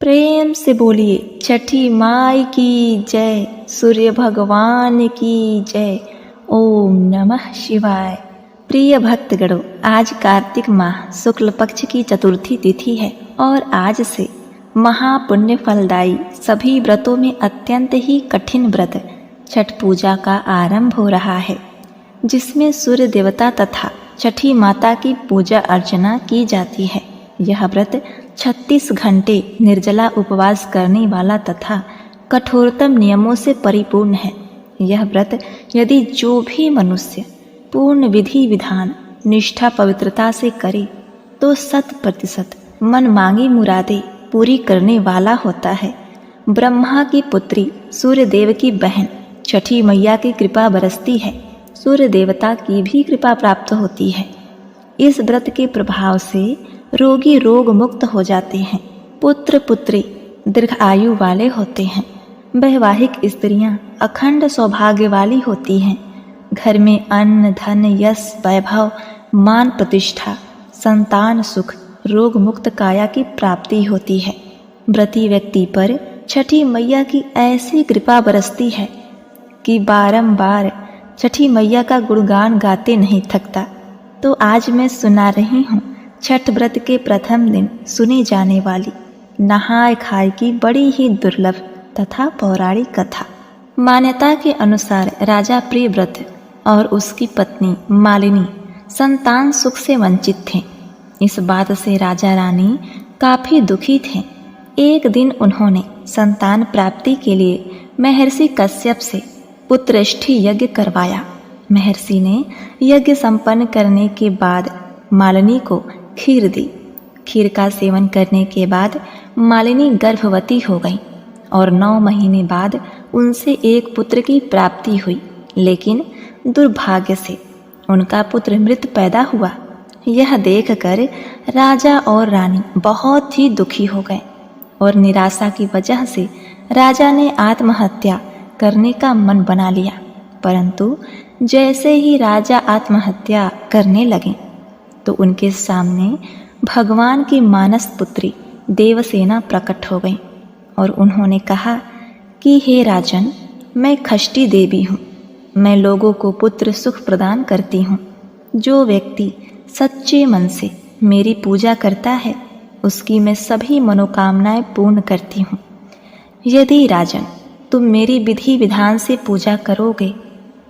प्रेम से बोलिए छठी माई की जय, सूर्य भगवान की जय। ओम नमः शिवाय। प्रिय भक्तगणों, आज कार्तिक माह शुक्ल पक्ष की चतुर्थी तिथि है और आज से महापुण्य फलदायी सभी व्रतों में अत्यंत ही कठिन व्रत छठ पूजा का आरंभ हो रहा है, जिसमें सूर्य देवता तथा छठी माता की पूजा अर्चना की जाती है। यह व्रत 36 घंटे निर्जला उपवास करने वाला तथा कठोरतम नियमों से परिपूर्ण है। यह व्रत यदि जो भी मनुष्य पूर्ण विधि विधान निष्ठा पवित्रता से करे तो 100% मन मांगी मुरादें पूरी करने वाला होता है। ब्रह्मा की पुत्री सूर्य देव की बहन छठी मैया की कृपा बरसती है, सूर्य देवता की भी कृपा प्राप्त होती है। इस व्रत के प्रभाव से रोगी रोग मुक्त हो जाते हैं, पुत्र पुत्री दीर्घ आयु वाले होते हैं, वैवाहिक स्त्रियां अखंड सौभाग्य वाली होती हैं, घर में अन्न धन यश वैभव मान प्रतिष्ठा संतान सुख रोग मुक्त काया की प्राप्ति होती है। व्रती व्यक्ति पर छठी मैया की ऐसी कृपा बरसती है कि बारंबार छठी मैया का गुणगान गाते नहीं थकता। तो आज मैं सुना रही हूँ छठ व्रत के प्रथम दिन सुनी जाने वाली नहाय खाए की बड़ी ही दुर्लभ तथा पौराणिक कथा। मान्यता के अनुसार राजा प्रियव्रत और उसकी पत्नी मालिनी संतान सुख से वंचित थे। इस बात से राजा रानी काफी दुखी थे। एक दिन उन्होंने संतान प्राप्ति के लिए महर्षि कश्यप से पुत्रष्टि यज्ञ करवाया। महर्षि ने यज्ञ संपन्न करने के बाद मालिनी को खीर दी। खीर का सेवन करने के बाद मालिनी गर्भवती हो गई और 9 महीने बाद उनसे एक पुत्र की प्राप्ति हुई, लेकिन दुर्भाग्य से उनका पुत्र मृत पैदा हुआ। यह देखकर राजा और रानी बहुत ही दुखी हो गए और निराशा की वजह से राजा ने आत्महत्या करने का मन बना लिया। परंतु जैसे ही राजा आत्महत्या करने लगे तो उनके सामने भगवान की मानस पुत्री देवसेना प्रकट हो गई और उन्होंने कहा कि हे राजन, मैं खष्टी देवी हूँ, मैं लोगों को पुत्र सुख प्रदान करती हूँ। जो व्यक्ति सच्चे मन से मेरी पूजा करता है उसकी मैं सभी मनोकामनाएं पूर्ण करती हूँ। यदि राजन तुम मेरी विधि विधान से पूजा करोगे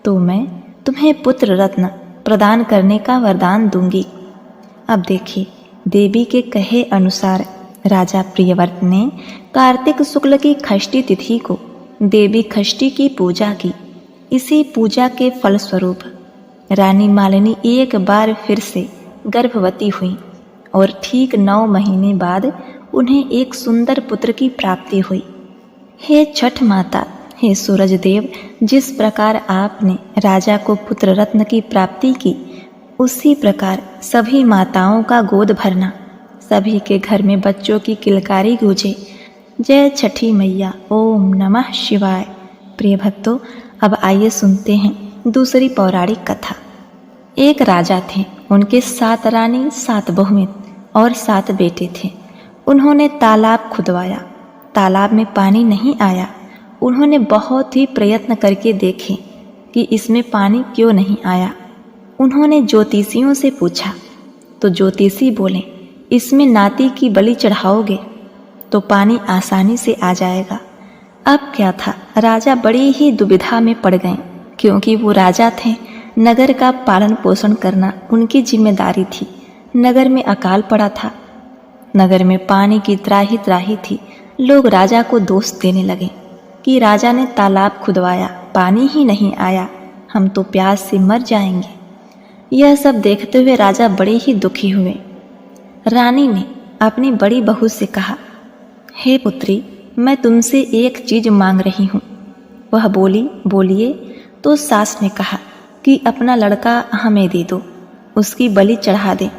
तो मैं तुम्हें पुत्र रत्न प्रदान करने का वरदान दूंगी। अब देखिए, देवी के कहे अनुसार राजा प्रियव्रत ने कार्तिक शुक्ल की खष्टी तिथि को देवी खष्टी की पूजा की। इसी पूजा के फलस्वरूप रानी मालिनी एक बार फिर से गर्भवती हुई और ठीक 9 महीने बाद उन्हें एक सुंदर पुत्र की प्राप्ति हुई। हे छठ माता, हे सूरज देव, जिस प्रकार आपने राजा को पुत्र रत्न की प्राप्ति की, उसी प्रकार सभी माताओं का गोद भरना, सभी के घर में बच्चों की किलकारी गूंजे। जय छठी मैया। ओम नमः शिवाय। प्रिय भक्तों, अब आइए सुनते हैं दूसरी पौराणिक कथा। एक राजा थे, उनके 7 रानी 7 बहुएं और 7 बेटे थे। उन्होंने तालाब खुदवाया, तालाब में पानी नहीं आया। उन्होंने बहुत ही प्रयत्न करके देखे कि इसमें पानी क्यों नहीं आया। उन्होंने ज्योतिषियों से पूछा तो ज्योतिषी बोले, इसमें नाती की बलि चढ़ाओगे तो पानी आसानी से आ जाएगा। अब क्या था, राजा बड़ी ही दुविधा में पड़ गए, क्योंकि वो राजा थे। नगर का पालन पोषण करना उनकी जिम्मेदारी थी। नगर में अकाल पड़ा था, नगर में पानी की त्राही त्राही थी। लोग राजा को दोष देने लगे कि राजा ने तालाब खुदवाया, पानी ही नहीं आया, हम तो प्यास से मर जाएंगे। यह सब देखते हुए राजा बड़े ही दुखी हुए। रानी ने अपनी बड़ी बहू से कहा, हे पुत्री, मैं तुमसे एक चीज मांग रही हूँ। वह बोली, बोलिए। तो सास ने कहा कि अपना लड़का हमें दे दो, उसकी बलि चढ़ा दे।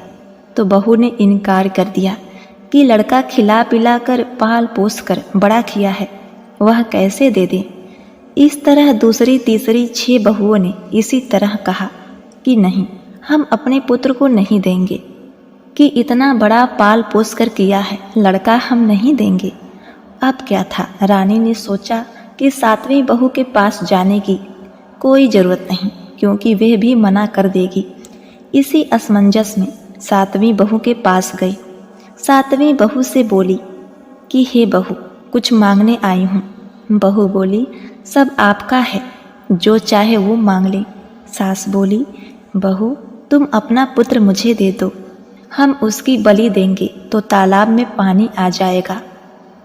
तो बहू ने इनकार कर दिया कि लड़का खिला पिला कर पाल पोस कर बड़ा किया है, वह कैसे दे दे। इस तरह दूसरी तीसरी 6 बहुओं ने इसी तरह कहा कि नहीं, हम अपने पुत्र को नहीं देंगे, कि इतना बड़ा पाल पोस कर किया है, लड़का हम नहीं देंगे। अब क्या था, रानी ने सोचा कि सातवीं बहू के पास जाने की कोई जरूरत नहीं, क्योंकि वह भी मना कर देगी। इसी असमंजस में सातवीं बहू के पास गई। सातवीं बहू से बोली कि हे बहू, कुछ मांगने आई हूँ। बहू बोली, सब आपका है, जो चाहे वो मांग ले। सास बोली, बहू तुम अपना पुत्र मुझे दे दो, हम उसकी बलि देंगे तो तालाब में पानी आ जाएगा।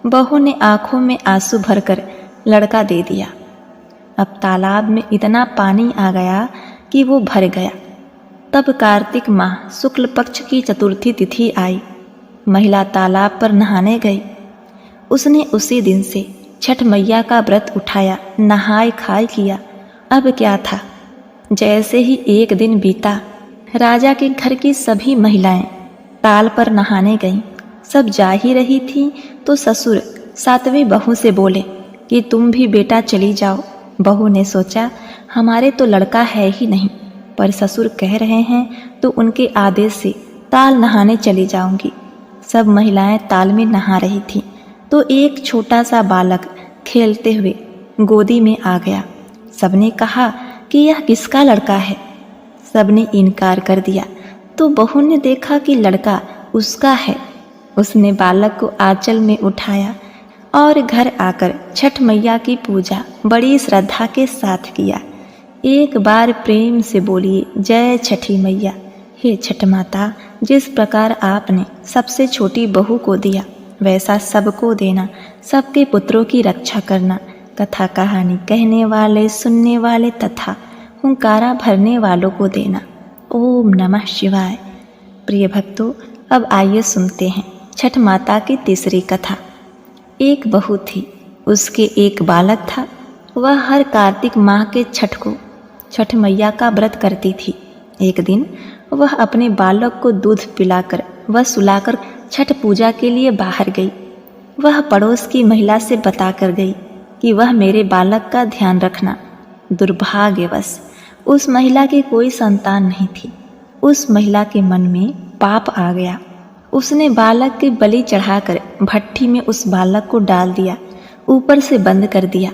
बहू ने आंखों में आंसू भरकर लड़का दे दिया। अब तालाब में इतना पानी आ गया कि वो भर गया। तब कार्तिक माह शुक्ल पक्ष की चतुर्थी तिथि आई। महिला तालाब पर नहाने गई। उसने उसी दिन से छठ मैया का व्रत उठाया, नहाय खाय किया। अब क्या था, जैसे ही एक दिन बीता, राजा के घर की सभी महिलाएं ताल पर नहाने गईं। सब जा ही रही थीं तो ससुर सातवीं बहू से बोले कि तुम भी बेटा चली जाओ। बहू ने सोचा, हमारे तो लड़का है ही नहीं, पर ससुर कह रहे हैं तो उनके आदेश से ताल नहाने चली जाऊंगी। सब महिलाएं ताल में नहा रही थीं तो एक छोटा सा बालक खेलते हुए गोदी में आ गया। सबने कहा कि यह किसका लड़का है। सबने इनकार कर दिया तो बहू ने देखा कि लड़का उसका है। उसने बालक को आंचल में उठाया और घर आकर छठ मैया की पूजा बड़ी श्रद्धा के साथ किया। एक बार प्रेम से बोलिए, जय छठी मैया। हे छठ माता, जिस प्रकार आपने सबसे छोटी बहू को दिया, वैसा सबको देना, सबके पुत्रों की रक्षा करना। कथा कहानी कहने वाले, सुनने वाले तथा हुंकारा भरने वालों को देना। ओम नमः शिवाय। प्रिय भक्तों, अब आइए सुनते हैं छठ माता की तीसरी कथा। एक बहू थी, उसके एक बालक था। वह हर कार्तिक माह के छठ को छठ मैया का व्रत करती थी। एक दिन वह अपने बालक को दूध पिलाकर व सुलाकर छठ पूजा के लिए बाहर गई। वह पड़ोस की महिला से बताकर गई कि वह मेरे बालक का ध्यान रखना। दुर्भाग्यवश उस महिला की कोई संतान नहीं थी। उस महिला के मन में पाप आ गया। उसने बालक की बलि चढ़ाकर भट्ठी में उस बालक को डाल दिया, ऊपर से बंद कर दिया।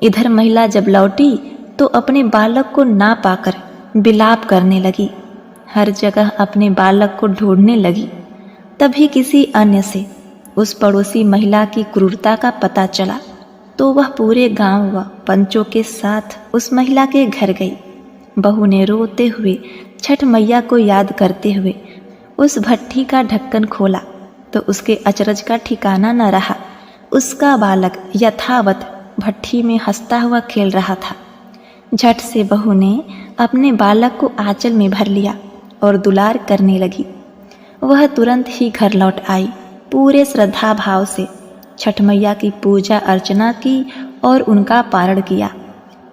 इधर महिला जब लौटी तो अपने बालक को ना पाकर विलाप करने लगी। हर जगह अपने बालक को ढूंढने लगी। तभी किसी अन्य से उस पड़ोसी महिला की क्रूरता का पता चला तो वह पूरे गांव व पंचों के साथ उस महिला के घर गई। बहू ने रोते हुए छठ मैया को याद करते हुए उस भट्ठी का ढक्कन खोला तो उसके अचरज का ठिकाना न रहा। उसका बालक यथावत भट्ठी में हंसता हुआ खेल रहा था। झट से बहू ने अपने बालक को आंचल में भर लिया और दुलार करने लगी। वह तुरंत ही घर लौट आई। पूरे श्रद्धा भाव से छठ मैया की पूजा अर्चना की और उनका पारण किया।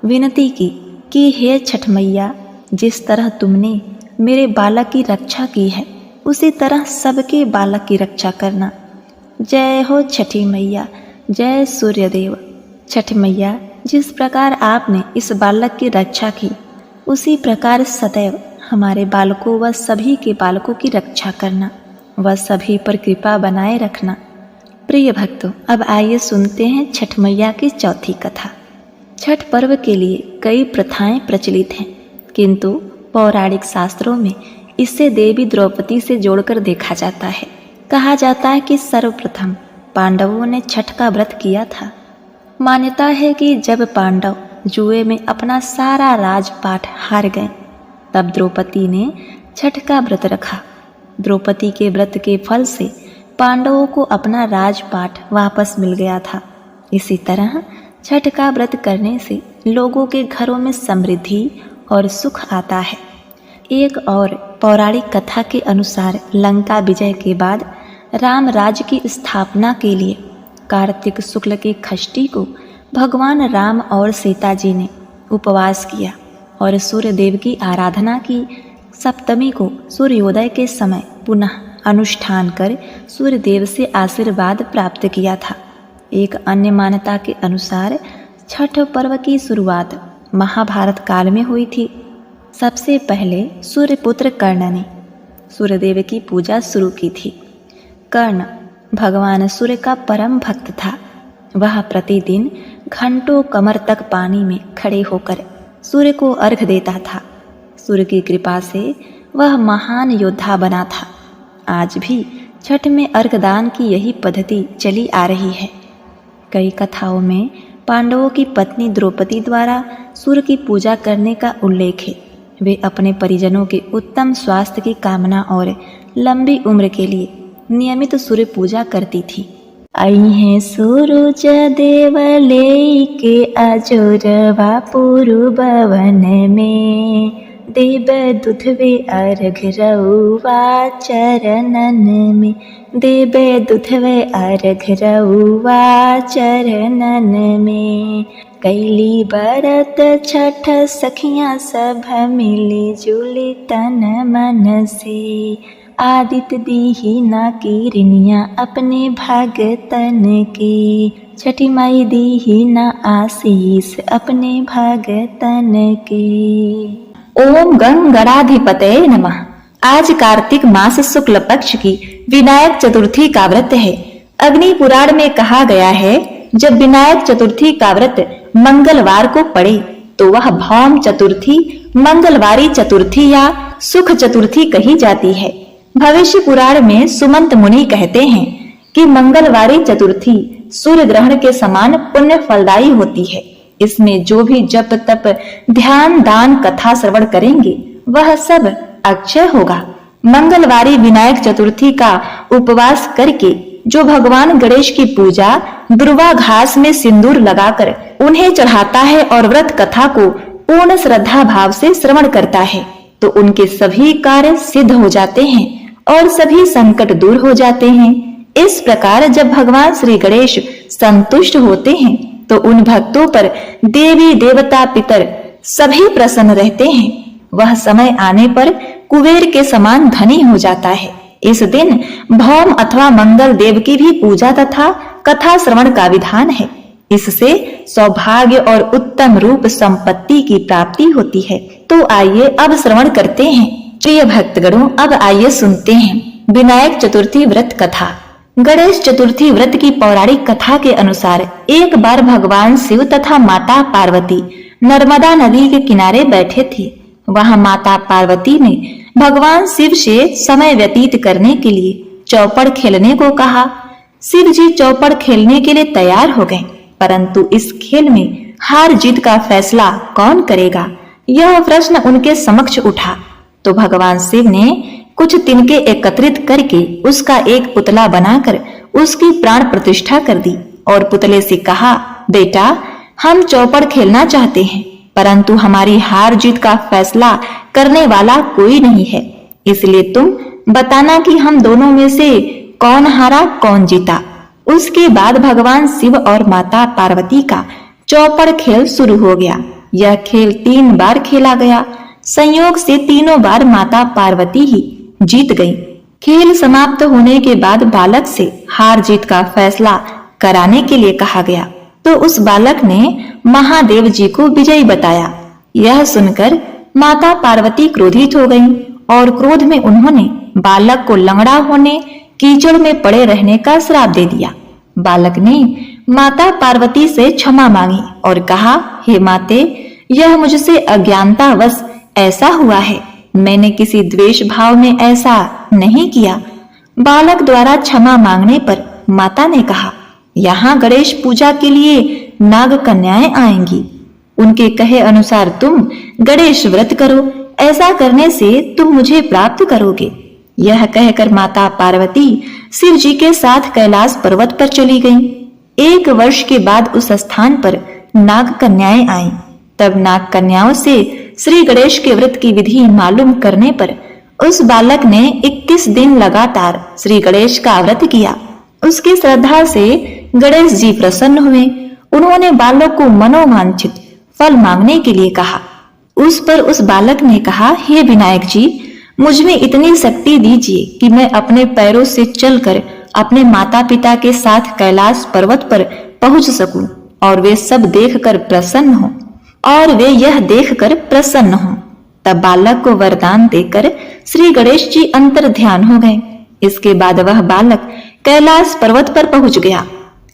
विनती की कि हे छठ मैया, जिस तरह तुमने मेरे बालक की रक्षा की है, उसी तरह सबके बालक की रक्षा करना। जय हो छठी मैया, जय सूर्यदेव। छठ मैया, जिस प्रकार आपने इस बालक की रक्षा की, उसी प्रकार सदैव हमारे बालकों व सभी के बालकों की रक्षा करना व सभी पर कृपा बनाए रखना। प्रिय भक्तों, अब आइए सुनते हैं छठ मैया की चौथी कथा। छठ पर्व के लिए कई प्रथाएं प्रचलित हैं, किंतु पौराणिक शास्त्रों में इसे देवी द्रौपदी से जोड़कर देखा जाता है। कहा जाता है कि सर्वप्रथम पांडवों ने छठ का व्रत किया था। मान्यता है कि जब पांडव जुए में अपना सारा राजपाट हार गए, तब द्रौपदी ने छठ का व्रत रखा। द्रौपदी के व्रत के फल से पांडवों को अपना राजपाट वापस मिल गया था। इसी तरह छठ का व्रत करने से लोगों के घरों में समृद्धि और सुख आता है। एक और पौराणिक कथा के अनुसार लंका विजय के बाद राम राज्य की स्थापना के लिए कार्तिक शुक्ल की षष्ठी को भगवान राम और सीता जी ने उपवास किया और सूर्य देव की आराधना की। सप्तमी को सूर्योदय के समय पुनः अनुष्ठान कर सूर्य देव से आशीर्वाद प्राप्त किया था। एक अन्य मान्यता के अनुसार छठ पर्व की शुरुआत महाभारत काल में हुई थी। सबसे पहले सूर्यपुत्र कर्ण ने सूर्यदेव की पूजा शुरू की थी। कर्ण भगवान सूर्य का परम भक्त था। वह प्रतिदिन घंटों कमर तक पानी में खड़े होकर सूर्य को अर्घ देता था। सूर्य की कृपा से वह महान योद्धा बना था। आज भी छठ में अर्घदान की यही पद्धति चली आ रही है। कई कथाओं में पांडवों की पत्नी द्रौपदी द्वारा सूर्य की पूजा करने का उल्लेख है। वे अपने परिजनों के उत्तम स्वास्थ्य की कामना और लंबी उम्र के लिए नियमित सूर्य पूजा करती थी। आई हैं सूरज देव लेके अजोरवा पूर्ववन में, देव दुधवे अर्घ रउवा चरणन में, देव दुधवे अर्घ रउवा चरणन में। कैली बरत छठ सखियां सब मिली जुली तन मन से, आदित्य दीही ना किरनिया अपने भगतन की, छठी माई दीही ना आशीष अपने भगतन की। ओम गंगणाधिपतये नमः। आज कार्तिक मास शुक्ल पक्ष की विनायक चतुर्थी का व्रत है। अग्नि पुराण में कहा गया है, जब विनायक चतुर्थी का व्रत मंगलवार को पड़े तो वह भौम चतुर्थी, मंगलवारी चतुर्थी या सुख चतुर्थी कही जाती है। भविष्य पुराण में सुमंत मुनि कहते हैं कि मंगलवारी चतुर्थी सूर्य ग्रहण के समान पुण्य फलदायी होती है। इसमें जो भी जप तप ध्यान दान कथा श्रवण करेंगे वह सब अक्षय होगा। मंगलवारी विनायक चतुर्थी का उपवास करके जो भगवान गणेश की पूजा दुर्वा घास में सिंदूर लगाकर उन्हें चढ़ाता है और व्रत कथा को पूर्ण श्रद्धा भाव से श्रवण करता है तो उनके सभी कार्य सिद्ध हो जाते हैं और सभी संकट दूर हो जाते हैं। इस प्रकार जब भगवान श्री गणेश संतुष्ट होते हैं तो उन भक्तों पर देवी देवता पितर सभी प्रसन्न रहते हैं। वह समय आने पर कुबेर के समान धनी हो जाता है। इस दिन भौम अथवा मंगल देव की भी पूजा तथा कथा श्रवण का विधान है। इससे सौभाग्य और उत्तम रूप संपत्ति की प्राप्ति होती है। तो आइए अब श्रवण करते हैं। प्रिय भक्तगणों, अब आइए सुनते हैं विनायक चतुर्थी व्रत कथा। गणेश चतुर्थी व्रत की पौराणिक कथा के अनुसार एक बार भगवान शिव तथा माता पार्वती नर्मदा नदी के किनारे बैठे थे। वहां माता पार्वती ने भगवान शिव से समय व्यतीत करने के लिए चौपड़ खेलने को कहा। शिव जी चौपड़ खेलने के लिए तैयार हो गए, परंतु इस खेल में हार जीत का फैसला कौन करेगा, यह प्रश्न उनके समक्ष उठा। तो भगवान शिव ने कुछ तिनके एकत्रित करके उसका एक पुतला बनाकर उसकी प्राण प्रतिष्ठा कर दी और पुतले से कहा, बेटा, हम चौपड़ खेलना चाहते हैं, परंतु हमारी हार जीत का फैसला करने वाला कोई नहीं है, इसलिए तुम बताना कि हम दोनों में से कौन हारा कौन जीता। उसके बाद भगवान शिव और माता पार्वती का चौपड़ खेल शुरू हो गया। यह खेल 3 बार खेला गया। संयोग से तीनों बार माता पार्वती ही जीत गई। खेल समाप्त होने के बाद बालक से हार जीत का फैसला कराने के लिए कहा गया तो उस बालक ने महादेव जी को विजयी बताया। यह सुनकर माता पार्वती क्रोधित हो गईं और क्रोध में उन्होंने बालक को लंगड़ा होने, कीचड़ में पड़े रहने का श्राप दे दिया। बालक ने माता पार्वती से क्षमा मांगी और कहा, हे माते, यह मुझसे अज्ञानतावश ऐसा हुआ है, मैंने किसी द्वेष भाव में ऐसा नहीं किया। बालक द्वारा क्षमा मांगने पर माता ने कहा, यहाँ गणेश पूजा के लिए नाग कन्याएं आएंगी, उनके कहे अनुसार तुम गणेश व्रत करो, ऐसा करने से तुम मुझे प्राप्त करोगे। यह कहकर माता पार्वती शिव जी के साथ कैलाश पर्वत पर चली गईं। 1 वर्ष के बाद उस स्थान पर नाग कन्याएं आईं। तब नाग कन्याओं से श्री गणेश के व्रत की विधि मालूम करने पर उस बालक ने 21 दिन लगातार श्री गणेश का व्रत किया। उसकी श्रद्धा से गणेश जी प्रसन्न हुए। उन्होंने बालक को मनोवांछित फल मांगने के लिए कहा। उस पर उस बालक ने कहा, हे विनायक जी, मुझ में इतनी शक्ति दीजिए कि मैं अपने पैरों से चलकर अपने माता पिता के साथ कैलाश पर्वत पर पहुंच सकूं और वे सब देखकर प्रसन्न हों और वे यह देखकर प्रसन्न हों। तब बालक को वरदान देकर श्री गणेश जी अंतर ध्यान हो गए। इसके बाद वह बालक कैलाश पर्वत पर पहुंच गया।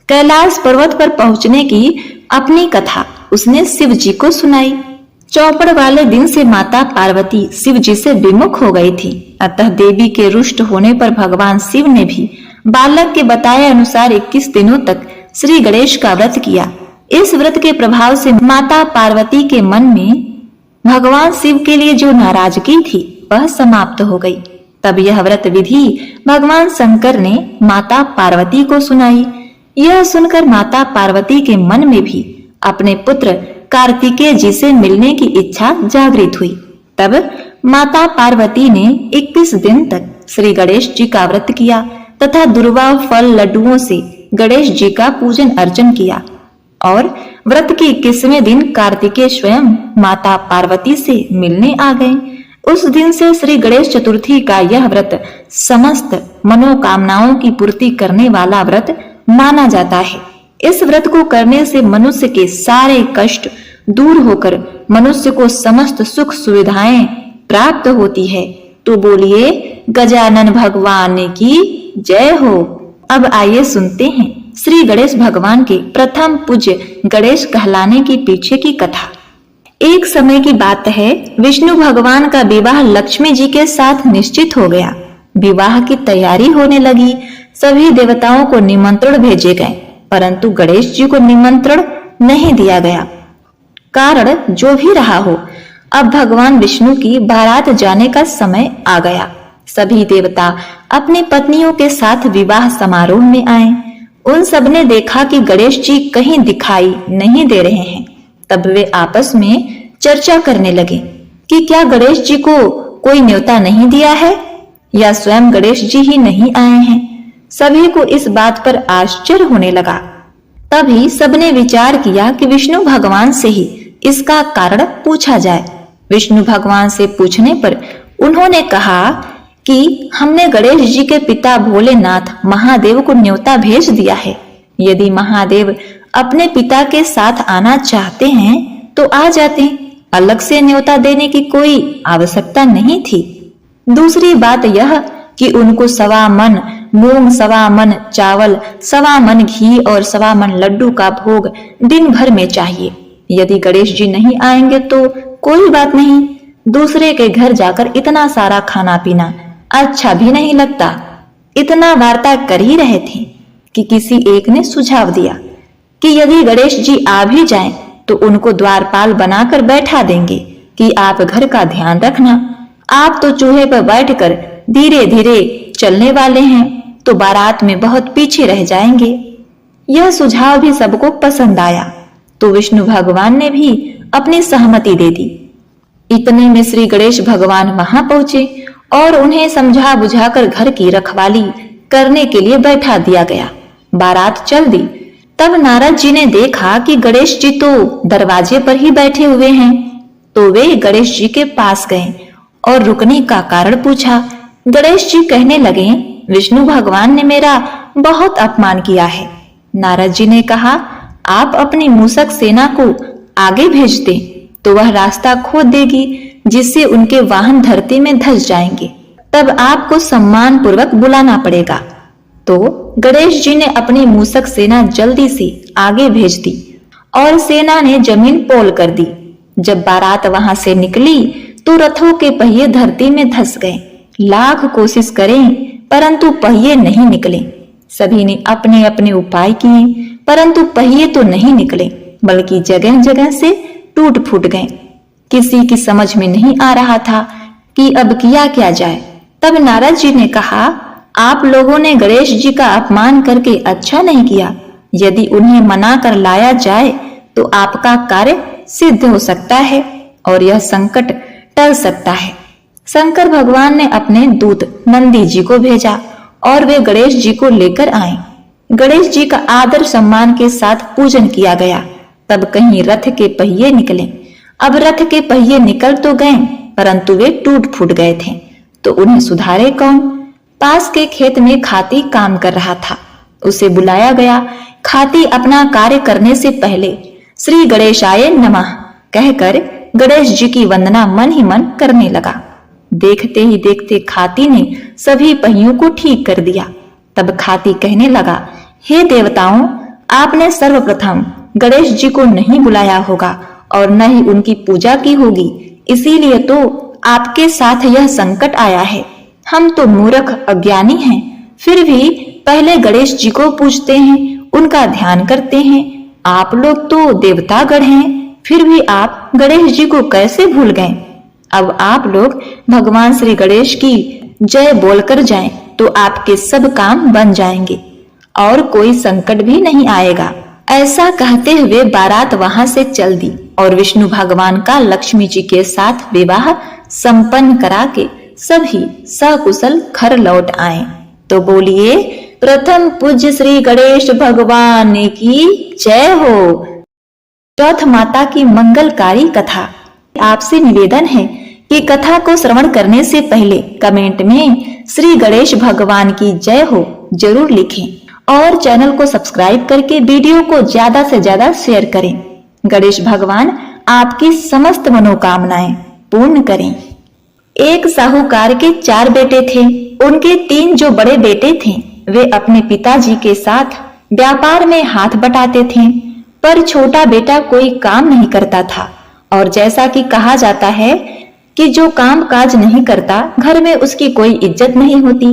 कैलाश पर्वत पर पहुंचने की अपनी कथा उसने शिव जी को सुनाई। चौपड़ वाले दिन से माता पार्वती शिव जी से विमुख हो गई थी। अतः देवी के रुष्ट होने पर भगवान शिव ने भी बालक के बताए अनुसार 21 दिनों तक श्री गणेश का व्रत किया। इस व्रत के प्रभाव से माता पार्वती के मन में भगवान शिव के लिए जो नाराजगी थी वह समाप्त हो गई। तब यह व्रत विधि भगवान शंकर ने माता पार्वती को सुनाई। यह सुनकर माता पार्वती के मन में भी अपने पुत्र कार्तिकेय जी से मिलने की इच्छा जागृत हुई। तब माता पार्वती ने 21 दिन तक श्री गणेश जी का व्रत किया तथा दुर्वा फल लड्डुओं से गणेश जी का पूजन अर्चन किया। और व्रत के 21वें दिन कार्तिकेय स्वयं माता पार्वती से मिलने आ गए। उस दिन से श्री गणेश चतुर्थी का यह व्रत समस्त मनोकामनाओं की पूर्ति करने वाला व्रत माना जाता है। इस व्रत को करने से मनुष्य के सारे कष्ट दूर होकर मनुष्य को समस्त सुख सुविधाएं प्राप्त होती है। तो बोलिए गजानन भगवान की जय हो। अब आइए सुनते हैं श्री गणेश भगवान के प्रथम पूज्य गणेश कहलाने की पीछे की कथा। एक समय की बात है, विष्णु भगवान का विवाह लक्ष्मी जी के साथ निश्चित हो गया। विवाह की तैयारी होने लगी। सभी देवताओं को निमंत्रण भेजे गए, परंतु गणेश जी को निमंत्रण नहीं दिया गया। कारण जो भी रहा हो, अब भगवान विष्णु की बारात जाने का समय आ गया। सभी देवता अपनी पत्नियों के साथ विवाह समारोह में आए। उन सब ने देखा कि गणेश जी कहीं दिखाई नहीं दे रहे हैं। तब वे आपस में चर्चा करने लगे कि क्या गणेश जी को कोई न्योता नहीं दिया है या स्वयं गणेश जी ही नहीं आए हैं। सभी को इस बात पर आश्चर्य होने लगा। तभी सबने विचार किया कि विष्णु भगवान से ही इसका कारण पूछा जाए। विष्णु भगवान से पूछने पर उन्होंने कहा कि हमने गणेश जी के पिता भोलेनाथ महादेव को न्योता भेज दिया है। यदि महादेव अपने पिता के साथ आना चाहते हैं तो आ जाते, अलग से न्योता देने की कोई आवश्यकता नहीं थी। दूसरी बात यह कि उनको 1.25 मन मूंग, 1.25 मन चावल, 1.25 मन घी और 1.25 मन लड्डू का भोग दिन भर में चाहिए। यदि गणेश जी नहीं आएंगे तो कोई बात नहीं, दूसरे के घर जाकर इतना सारा खाना पीना अच्छा भी नहीं लगता। इतना वार्ता कर ही रहे थे कि किसी एक ने सुझाव दिया कि यदि गणेश जी आ भी जाएं तो उनको द्वारपाल बनाकर बैठा देंगे कि आप घर का ध्यान रखना। आप तो चूहे पर बैठकर धीरे धीरे चलने वाले हैं तो बारात में बहुत पीछे रह जाएंगे। यह सुझाव भी सबको पसंद आया तो विष्णु भगवान ने भी अपनी सहमति दे दी। इतने में श्री गणेश भगवान वहां पहुंचे और उन्हें समझा बुझाकर घर की रखवाली करने के लिए बैठा दिया गया। बारात चल दी। तब नारद जी ने देखा कि गणेश जी तो दरवाजे पर ही बैठे हुए हैं, तो वे गणेश जी के पास गए और रुकने का कारण पूछा। गणेश जी कहने लगे, विष्णु भगवान ने मेरा बहुत अपमान किया है। नारद जी ने कहा, आप अपनी मूषक सेना को आगे भेज दें तो वह रास्ता खोद देगी, जिससे उनके वाहन धरती में धंस जाएंगे। तब आपको सम्मान पूर्वक बुलाना पड़ेगा। तो गणेश जी ने अपनी मूषक सेना जल्दी से आगे भेज दी और सेना ने जमीन पोल कर दी। जब बारात वहां से निकली तो रथों के पहिए धरती में धंस गए। लाख कोशिश करें परंतु पहिए नहीं निकले। सभी ने अपने अपने उपाय किए परंतु पहिए तो नहीं निकले, बल्कि जगह जगह से टूट फूट गए। किसी की समझ में नहीं आ रहा था कि अब किया क्या जाए। तब नारद जी ने कहा, आप लोगों ने गणेश जी का अपमान करके अच्छा नहीं किया। यदि उन्हें मना कर लाया जाए तो आपका कार्य सिद्ध हो सकता है और यह संकट टल सकता है। शंकर भगवान ने अपने दूत नंदी जी को भेजा और वे गणेश जी को लेकर आए। गणेश जी का आदर सम्मान के साथ पूजन किया गया। तब कहीं रथ के पहिए निकले। अब रथ के पहिए निकल तो गए परंतु वे टूट फूट गए थे, तो उन्हें सुधारे कौन। पास के खेत में खाती काम कर रहा था, उसे बुलाया गया। खाती अपना कार्य करने से पहले श्री गणेशाय नमः कहकर गणेश जी की वंदना मन ही मन करने लगा। देखते ही देखते खाती ने सभी पहियों को ठीक कर दिया। तब खाती कहने लगा, हे देवताओं, आपने सर्वप्रथम गणेश जी को नहीं बुलाया होगा और न ही उनकी पूजा की होगी, इसीलिए तो आपके साथ यह संकट आया है। हम तो मूर्ख अज्ञानी हैं, फिर भी पहले गणेश जी को पूजते हैं, उनका ध्यान करते हैं। आप लोग तो देवतागण हैं, फिर भी आप गणेश जी को कैसे भूल गए? अब आप लोग भगवान श्री गणेश की जय बोलकर जाएं तो आपके सब काम बन जाएंगे और कोई संकट भी नहीं आएगा। ऐसा कहते हुए बारात वहां से चल दी और विष्णु भगवान का लक्ष्मी जी के साथ विवाह संपन्न करा के सभी सकुशल घर लौट आए। तो बोलिए प्रथम पूज्य श्री गणेश भगवान की जय हो। चौथ माता की मंगलकारी कथा। आपसे निवेदन है कि कथा को श्रवण करने से पहले कमेंट में श्री गणेश भगवान की जय हो जरूर लिखें और चैनल को सब्सक्राइब करके वीडियो को ज्यादा से ज्यादा शेयर करें। गणेश भगवान आपकी समस्त मनोकामनाएं पूर्ण करें। एक साहूकार के 4 बेटे थे। उनके 3 जो बड़े बेटे थे वे अपने पिताजी के साथ व्यापार में हाथ बटाते थे, पर छोटा बेटा कोई काम नहीं करता था। और जैसा कि कहा जाता है कि जो काम काज नहीं करता घर में उसकी कोई इज्जत नहीं होती,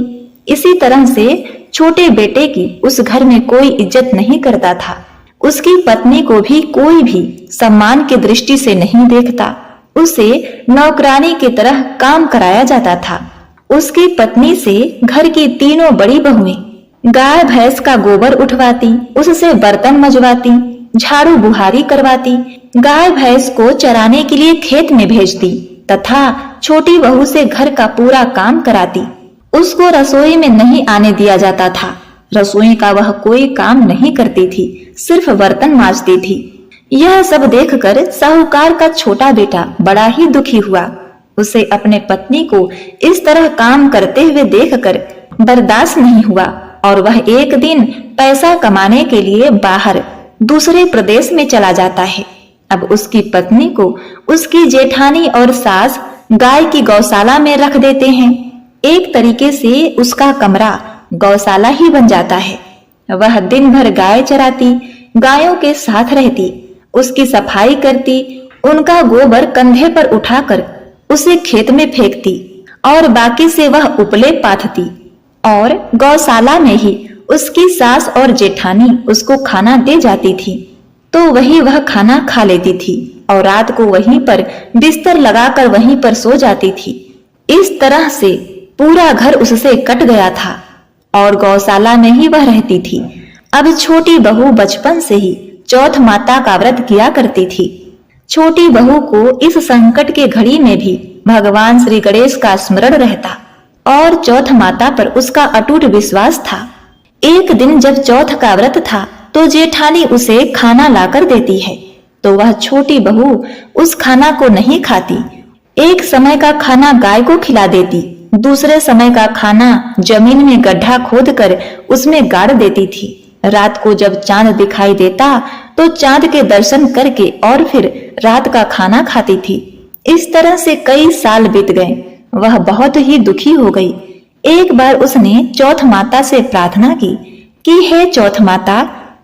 इसी तरह से छोटे बेटे की उस घर में कोई इज्जत नहीं करता था। उसकी पत्नी को भी कोई भी सम्मान की दृष्टि से नहीं देखता, उसे नौकरानी की तरह काम कराया जाता था। उसकी पत्नी से घर की तीनों बड़ी बहुएं गाय भैंस का गोबर उठवाती, उससे बर्तन मजवाती, झाड़ू बुहारी करवाती, गाय भैंस को चराने के लिए खेत में भेजती तथा छोटी बहू से घर का पूरा काम कराती। उसको रसोई में नहीं आने दिया जाता था। रसोई का वह कोई काम नहीं करती थी, सिर्फ बर्तन मांजती थी। यह सब देखकर साहूकार का छोटा बेटा बड़ा ही दुखी हुआ। उसे अपने पत्नी को इस तरह काम करते हुए देखकर बर्दाश्त नहीं हुआ और वह एक दिन पैसा कमाने के लिए बाहर दूसरे प्रदेश में चला जाता है। अब उसकी पत्नी को उसकी जेठानी और सास गाय की गौशाला में रख देते हैं। एक तरीके से उसका कमरा गौशाला ही बन जाता है। वह दिन भर गाय चराती, गायों के साथ रहती, उसकी सफाई करती, उनका गोबर कंधे पर उठाकर उसे खेत में फेंकती और बाकी से वह उपले पाथती और गौशाला में ही उसकी सास और जेठानी उसको खाना दे जाती थी, तो वही वह खाना खा लेती थी और रात को वहीं पर बिस्तर लगाकर वहीं पर सो जाती थी। इस तरह से पूरा घर उससे कट गया था और गौशाला में ही वह रहती थी। अब छोटी बहू बचपन से ही चौथ माता का व्रत किया करती थी। छोटी बहू को इस संकट के घड़ी में भी भगवान श्री गणेश का स्मरण रहता और चौथ माता पर उसका अटूट विश्वास था। एक दिन जब चौथ का व्रत था तो जेठानी उसे खाना लाकर देती है, तो वह छोटी बहू उस खाना को नहीं खाती। एक समय का खाना गाय को खिला देती, दूसरे समय का खाना जमीन में गड्ढा खोदकर उसमें गाड़ देती थी। रात को जब चांद दिखाई देता तो चांद के दर्शन करके और फिर रात का खाना खाती थी। इस तरह से कई साल बीत गए। वह बहुत ही दुखी हो गई। एक बार उसने चौथ माता से प्रार्थना की कि हे चौथ माता,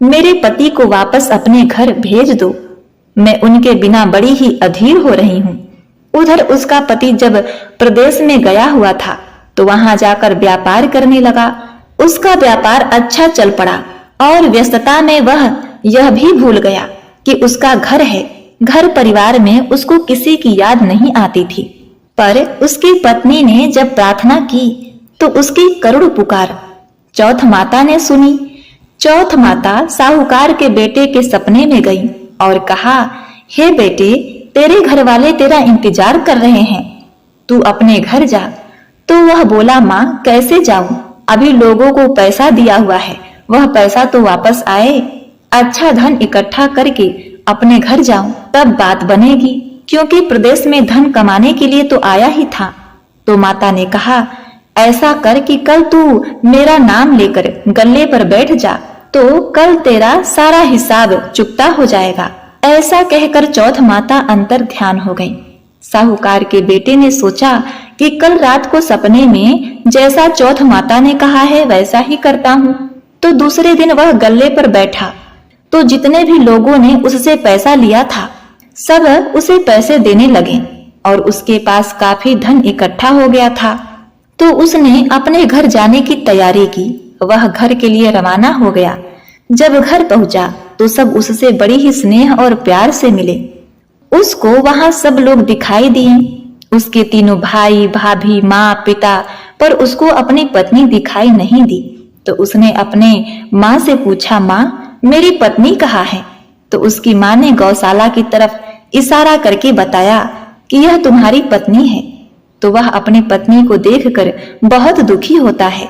मेरे पति को वापस अपने घर भेज दो, मैं उनके बिना बड़ी ही अधीर हो रही हूँ। उधर उसका पति जब प्रदेश में गया हुआ था तो वहां जाकर व्यापार करने लगा। उसका व्यापार अच्छा चल पड़ा और व्यस्तता में वह यह भी भूल गया कि उसका घर है। घर परिवार में उसको किसी की याद नहीं आती थी। पर उसकी पत्नी ने जब प्रार्थना की तो उसकी करुण पुकार चौथ माता ने सुनी। चौथ माता साहूकार के बेटे के सपने में गई और कहा, हे बेटे, तेरे घर वाले तेरा इंतजार कर रहे हैं, तू अपने घर जा। तो वह बोला, माँ कैसे जाऊं, अभी लोगों को पैसा दिया हुआ है, वह पैसा तो वापस आए, अच्छा धन इकट्ठा करके अपने घर जाऊं तब बात बनेगी, क्योंकि प्रदेश में धन कमाने के लिए तो आया ही था। तो माता ने कहा, ऐसा कर कि कल तू मेरा नाम लेकर गल्ले पर बैठ जा, तो कल तेरा सारा हिसाब चुकता हो जाएगा। ऐसा कहकर चौथ माता अंतर ध्यान हो गई। साहूकार के बेटे ने सोचा कि कल रात को सपने में जैसा चौथ माता ने कहा है वैसा ही करता हूँ। तो दूसरे दिन वह गल्ले पर बैठा। तो जितने भी लोगों ने उससे पैसा लिया था सब उसे पैसे देने लगे और उसके पास काफी धन इकट्ठा हो गया था। तो उसने अपने घर जाने की तैयारी की। वह घर के लिए रवाना हो गया। जब घर पहुंचा तो सब उससे बड़ी ही स्नेह और प्यार से मिले। उसको वहां सब लोग दिखाई दिए, उसके तीनों भाई भाभी माँ पिता, पर उसको अपनी पत्नी दिखाई नहीं दी। तो उसने अपने माँ से पूछा, माँ मेरी पत्नी कहाँ है? तो उसकी माँ ने गौशाला की तरफ इशारा करके बताया कि यह तुम्हारी पत्नी है। तो वह अपनी पत्नी को देखकर बहुत दुखी होता है।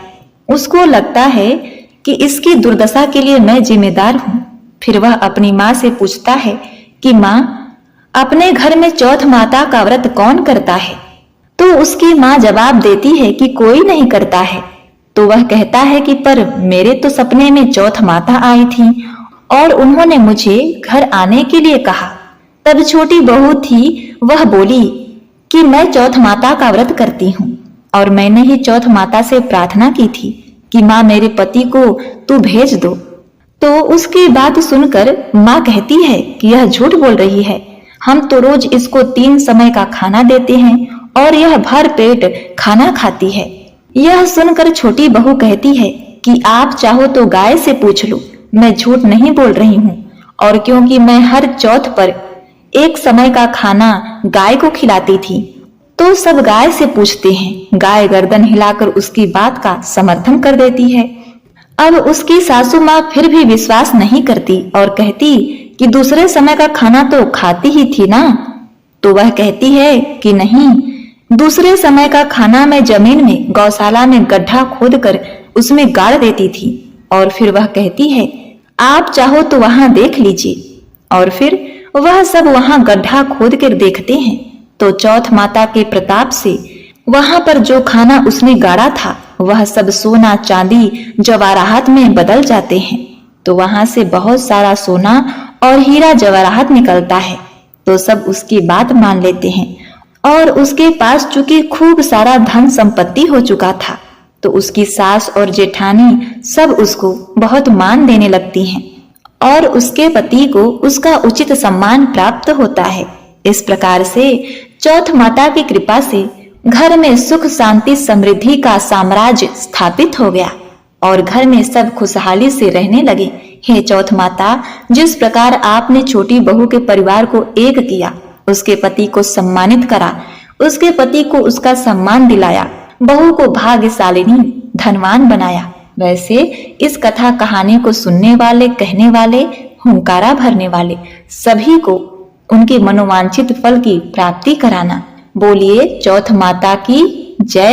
उसको लगता है कि इसकी दुर्दशा के लिए मैं जिम्मेदार हूँ। फिर वह अपनी माँ से पूछता है कि माँ, अपने घर में चौथ माता का व्रत कौन करता है? तो उसकी माँ जवाब देती है कि कोई नहीं करता है। तो वह कहता है कि पर मेरे तो सपने में चौथ माता आई थी और उन्होंने मुझे घर आने के लिए कहा। तब छोटी बहू थी, वह बोली कि मैं चौथ माता का व्रत करती हूँ और मैंने ही चौथ माता से प्रार्थना की थी कि माँ मेरे पति को तू भेज दो। तो उसकी बात सुनकर माँ कहती है कि यह झूठ बोल रही है, हम तो रोज इसको 3 समय का खाना देते हैं और यह भर पेट खाना खाती है। यह सुनकर छोटी बहू कहती है कि आप चाहो तो गाय से पूछ लो, मैं झूठ नहीं बोल रही हूँ। और क्योंकि मैं हर चौथ पर 1 समय का खाना गाय को खिलाती थी तो सब गाय से पूछते हैं। गाय गर्दन हिलाकर उसकी बात का समर्थन कर देती है। अब उसकी सासू माँ फिर भी विश्वास नहीं करती और कहती कि दूसरे समय का खाना तो खाती ही थी ना। तो वह कहती है कि नहीं, दूसरे समय का खाना मैं जमीन में गौशाला में गड्ढा खोदकर उसमें गाड़ देती थी। और फिर वह कहती है, आप चाहो तो वहां देख लीजिए। और फिर वह सब वहां गड्ढा खोद कर देखते हैं तो चौथ माता के प्रताप से वहां पर जो खाना उसने गाड़ा था वह सब सोना चांदी जवाहरात में बदल जाते हैं। तो वहां से बहुत सारा सोना और हीरा जवाहरात निकलता है। तो सब उसकी बात मान लेते हैं और उसके पास चूंकि खूब सारा धन संपत्ति हो चुका था तो उसकी सास और जेठानी सब उसको बहुत मान देने लगती हैं और उसके पति को उसका उचित सम्मान प्राप्त होता है। इस प्रकार से चौथ माता की कृपा से घर में सुख शांति समृद्धि का साम्राज्य स्थापित हो गया और घर में सब खुशहाली से रहने लगे। हे चौथ माता, जिस प्रकार आपने छोटी बहू के परिवार को एक किया, उसके पति को सम्मानित करा, उसके पति को उसका सम्मान दिलाया, बहू को भाग्यशालिनी धनवान बनाया, वैसे इस कथा कहानी को सुनने वाले, कहने वाले, हुंकारा भरने वाले सभी को उनके मनोवांछित फल की प्राप्ति कराना। बोलिए चौथ माता की जय।